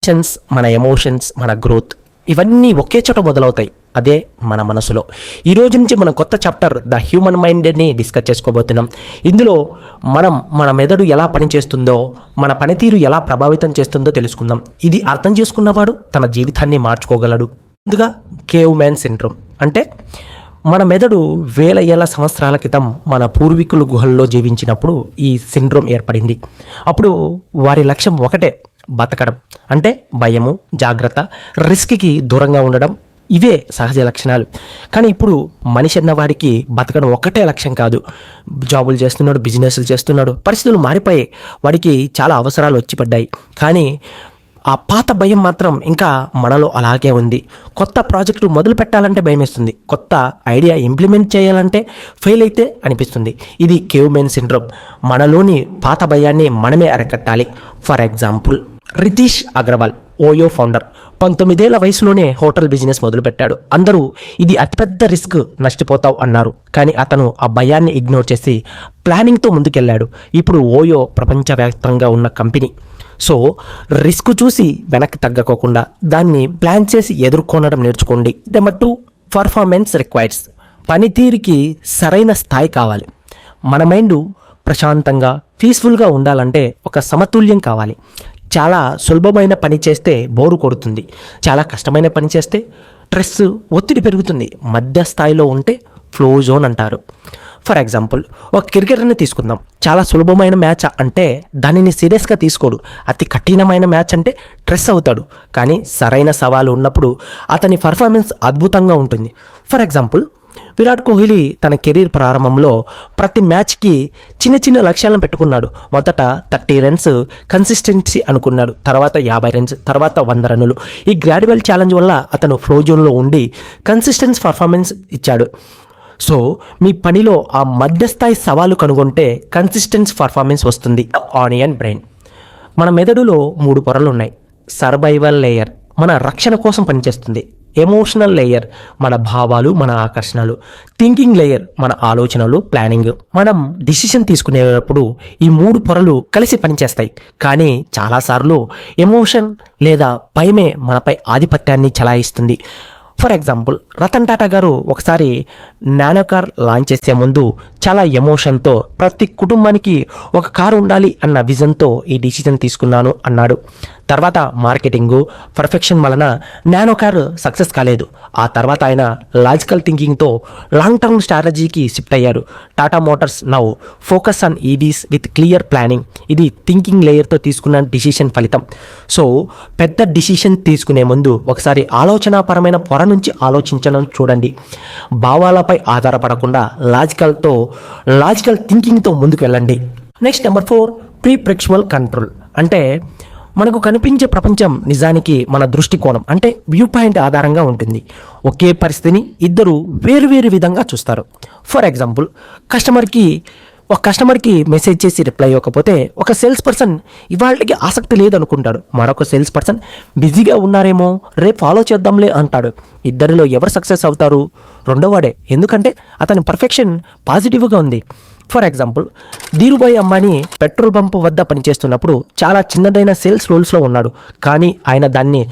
Actions, మన emotions, మన growth ఇవన్నీ ఒకే చోట మొదలవుతాయి. అదే మన మనసులో. ఈ రోజు నుంచి మనం కొత్త చాప్టర్ ద హ్యూమన్ మైండ్ని డిస్కస్ చేసుకోబోతున్నాం. ఇందులో మన మెదడు ఎలా పనిచేస్తుందో, మన పనితీరు ఎలా ప్రభావితం చేస్తుందో తెలుసుకుందాం. ఇది అర్థం చేసుకున్నవాడు తన జీవితాన్ని మార్చుకోగలడు. ముందుగా కేవ్ మ్యాన్ సిండ్రోమ్ అంటే మన మెదడు వేల ఏళ్ల సంవత్సరాల క్రితం మన పూర్వీకులు గుహల్లో జీవించినప్పుడు ఈ సిండ్రోమ్ ఏర్పడింది. అప్పుడు వారి లక్ష్యం ఒకటే, బతకడం. అంటే భయము, జాగ్రత్త, రిస్క్కి దూరంగా ఉండడం, ఇవే సహజ లక్షణాలు. కానీ ఇప్పుడు మనిషి అన్నవాడికి బతకడం ఒక్కటే లక్ష్యం కాదు. జాబులు చేస్తున్నాడు, బిజినెస్లు చేస్తున్నాడు, పరిస్థితులు మారిపోయాయి, వాడికి చాలా అవసరాలు వచ్చి పడ్డాయి. కానీ ఆ పాత భయం మాత్రం ఇంకా మనలో అలాగే ఉంది. కొత్త ప్రాజెక్టు మొదలు పెట్టాలంటే భయం వేస్తుంది, కొత్త ఐడియా ఇంప్లిమెంట్ చేయాలంటే ఫెయిల్ అయితే అనిపిస్తుంది. ఇది కేవ్ మ్యాన్ సిండ్రోమ్. మనలోని పాత భయాన్ని మనమే అరికట్టాలి. For example, Ritesh Agarwal, OYO founder, 19 ఏళ్ల వయసులోనే హోటల్ బిజినెస్ మొదలుపెట్టాడు. అందరూ ఇది అతిపెద్ద రిస్క్, నష్టపోతావు అన్నారు. కానీ అతను ఆ భయాన్ని ఇగ్నోర్ చేసి ప్లానింగ్తో ముందుకెళ్ళాడు. ఇప్పుడు ఓయో ప్రపంచవ్యాప్తంగా ఉన్న కంపెనీ. సో రిస్క్ చూసి వెనక్కి తగ్గకోకుండా దాన్ని ప్లాన్ చేసి ఎదుర్కొనడం నేర్చుకోండి. Number 2, performance requires. పనితీరుకి సరైన స్థాయి కావాలి. మన మైండ్ ప్రశాంతంగా, పీస్ఫుల్గా ఉండాలంటే ఒక సమతుల్యం కావాలి. చాలా సులభమైన పని చేస్తే బోరు కొడుతుంది, చాలా కష్టమైన పని చేస్తే స్ట్రెస్, ఒత్తిడి పెరుగుతుంది. మధ్య స్థాయిలో ఉంటే ఫ్లో జోన్ అంటారు. ఫర్ ఎగ్జాంపుల్, ఒక క్రికెటర్ని తీసుకుందాం. చాలా సులభమైన మ్యాచ్ అంటే దానిని సీరియస్గా తీసుకోడు. అతి కఠినమైన మ్యాచ్ అంటే స్ట్రెస్ అవుతాడు. కానీ సరైన సవాలు ఉన్నప్పుడు అతని పర్ఫార్మెన్స్ అద్భుతంగా ఉంటుంది. ఫర్ ఎగ్జాంపుల్, విరాట్ కోహ్లీ తన కెరీర్ ప్రారంభంలో ప్రతి మ్యాచ్కి చిన్న చిన్న లక్ష్యాలను పెట్టుకున్నాడు. మొదట 30 రన్స్ కన్సిస్టెన్సీ అనుకున్నాడు, తర్వాత 50 రన్స్, తర్వాత 100 రన్నులు. ఈ గ్రాడ్యువల్ ఛాలెంజ్ వల్ల అతను ఫ్లో జోన్లో ఉండి కన్సిస్టెన్స్ పర్ఫార్మెన్స్ ఇచ్చాడు. సో మీ పనిలో ఆ మధ్యస్థాయి సవాలు కనుగొంటే కన్సిస్టెన్స్ పర్ఫార్మెన్స్ వస్తుంది. Onion brain. మన మెదడులో 3 పొరలు ఉన్నాయి. సర్వైవల్ లేయర్ మన రక్షణ కోసం పనిచేస్తుంది. ఎమోషనల్ లేయర్ మన భావాలు, మన ఆకర్షణలు. థింకింగ్ లేయర్ మన ఆలోచనలు, ప్లానింగ్. మనం డిసిషన్ తీసుకునేటప్పుడు ఈ 3 పొరలు కలిసి పనిచేస్తాయి. కానీ చాలాసార్లు ఎమోషన్ లేదా భయమే మనపై ఆధిపత్యాన్ని చలాయిస్తుంది. ఫర్ ఎగ్జాంపుల్, రతన్ టాటా గారు ఒకసారి నానో కార్ లాంచ్ చేసే ముందు చాలా ఎమోషన్తో ప్రతి కుటుంబానికి ఒక కారు ఉండాలి అన్న విజన్తో ఈ డిసిజన్ తీసుకున్నాను అన్నాడు. తర్వాత మార్కెటింగు, పర్ఫెక్షన్ వలన నానో కార్ సక్సెస్ కాలేదు. ఆ తర్వాత ఆయన లాజికల్ థింకింగ్తో లాంగ్ టర్మ్ స్ట్రాటజీకి షిఫ్ట్ అయ్యారు. Tata Motors now focus on EVs with clear planning. ఇది థింకింగ్ లేయర్తో తీసుకున్న డిసిషన్ ఫలితం. సో పెద్ద డిసిషన్ తీసుకునే ముందు ఒకసారి ఆలోచనాపరమైన పొర నుంచి ఆలోచించడం చూడండి. భావాలపై ఆధారపడకుండా లాజికల్ థింకింగ్తో ముందుకు వెళ్ళండి. Next, number 4, preperceptual control. అంటే మనకు కనిపించే ప్రపంచం నిజానికి మన దృష్టికోణం అంటే వ్యూ పాయింట్ ఆధారంగా ఉంటుంది. ఒకే పరిస్థితిని ఇద్దరు వేరు విధంగా చూస్తారు. ఫర్ ఎగ్జాంపుల్, ఒక కస్టమర్కి మెసేజ్ చేసి రిప్లై ఇవ్వకపోతే ఒక సేల్స్ పర్సన్ ఇవాళకి ఆసక్తి లేదనుకుంటాడు. మరొక సేల్స్ పర్సన్ బిజీగా ఉన్నారేమో, రేపు ఫాలో చేద్దాంలే అంటాడు. ఇద్దరిలో ఎవరు సక్సెస్ అవుతారు? రెండోవాడే. ఎందుకంటే అతని పర్ఫెక్షన్ పాజిటివ్గా ఉంది. For example, Dhirubhai Ambani petrol pump వద్ద పనిచేస్తున్నప్పుడు చాలా చిన్నదైన సేల్స్ రోల్స్లో ఉన్నాడు. కానీ ఆయన దాన్ని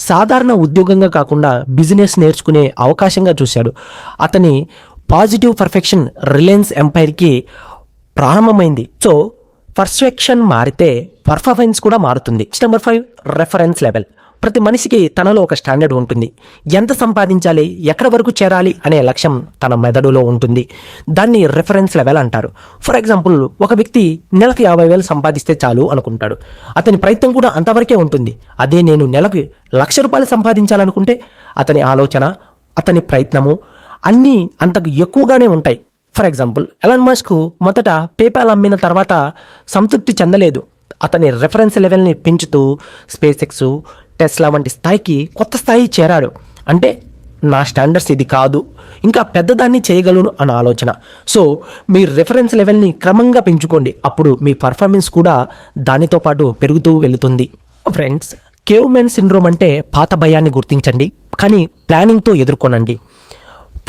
సాధారణ ఉద్యోగంగా కాకుండా బిజినెస్ నేర్చుకునే అవకాశంగా చూశాడు. అతని పాజిటివ్ పర్ఫెక్షన్ రిలయన్స్ ఎంపైర్కి ప్రారంభమైంది. సో పర్ఫెక్షన్ మారితే పర్ఫార్మెన్స్ కూడా మారుతుంది. Number 5, reference level. ప్రతి మనిషికి తనలో ఒక స్టాండర్డ్ ఉంటుంది. ఎంత సంపాదించాలి, ఎక్కడి వరకు చేరాలి అనే లక్ష్యం తన మెదడులో ఉంటుంది. దాన్ని రెఫరెన్స్ లెవెల్ అంటారు. ఫర్ ఎగ్జాంపుల్, ఒక వ్యక్తి నెలకు 50,000 సంపాదిస్తే చాలు అనుకుంటాడు. అతని ప్రయత్నం కూడా అంతవరకే ఉంటుంది. అదే నేను నెలకు ₹1,00,000 సంపాదించాలనుకుంటే అతని ఆలోచన, అతని ప్రయత్నము అన్నీ అంతకు ఎక్కువగానే ఉంటాయి. ఫర్ ఎగ్జాంపుల్, ఎలాన్ మస్క్ మొదట పేపాల్ అమ్మిన తర్వాత సంతృప్తి చెందలేదు. అతని రెఫరెన్స్ లెవెల్ని పెంచుతూ స్పేస్ ఎక్స్, టెస్లా వంటి కొత్త స్థాయి చేరాడు. అంటే నా స్టాండర్డ్స్ ఇది కాదు, ఇంకా పెద్దదాన్ని చేయగలను అన్న ఆలోచన. సో మీ రెఫరెన్స్ లెవెల్ని క్రమంగా పెంచుకోండి. అప్పుడు మీ పర్ఫార్మెన్స్ కూడా దానితో పాటు పెరుగుతూ వెళుతుంది. ఫ్రెండ్స్, కేవ్ మ్యాన్ సిండ్రోమ్ అంటే పాత భయాన్ని గుర్తించండి, కానీ ప్లానింగ్తో ఎదుర్కొనండి.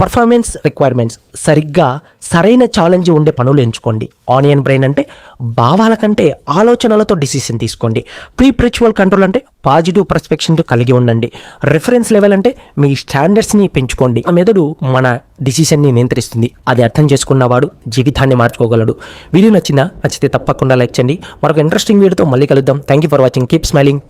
పర్ఫార్మెన్స్ రిక్వైర్మెంట్స్ సరిగ్గా సరైన ఛాలెంజ్ ఉండే పనులు ఎంచుకోండి. ఆనియన్ బ్రెయిన్ అంటే భావాల కంటే ఆలోచనలతో డిసిషన్ తీసుకోండి. ప్రిచువల్ కంట్రోల్ అంటే పాజిటివ్ పర్స్పెక్షన్తో కలిగి ఉండండి. రిఫరెన్స్ లెవెల్ అంటే మీ స్టాండర్డ్స్ని పెంచుకోండి. ఆ మెదడు మన డిసిషన్ని నియంత్రిస్తుంది. అది అర్థం చేసుకున్నవాడు జీవితాన్ని మార్చుకోగలడు. వీడియో నచ్చితే తప్పకుండా లైక్ చేయండి. మరొక ఇంట్రెస్టింగ్ వీడియోతో మళ్ళీ కలుద్దాం. Thank you for watching. Keep smiling.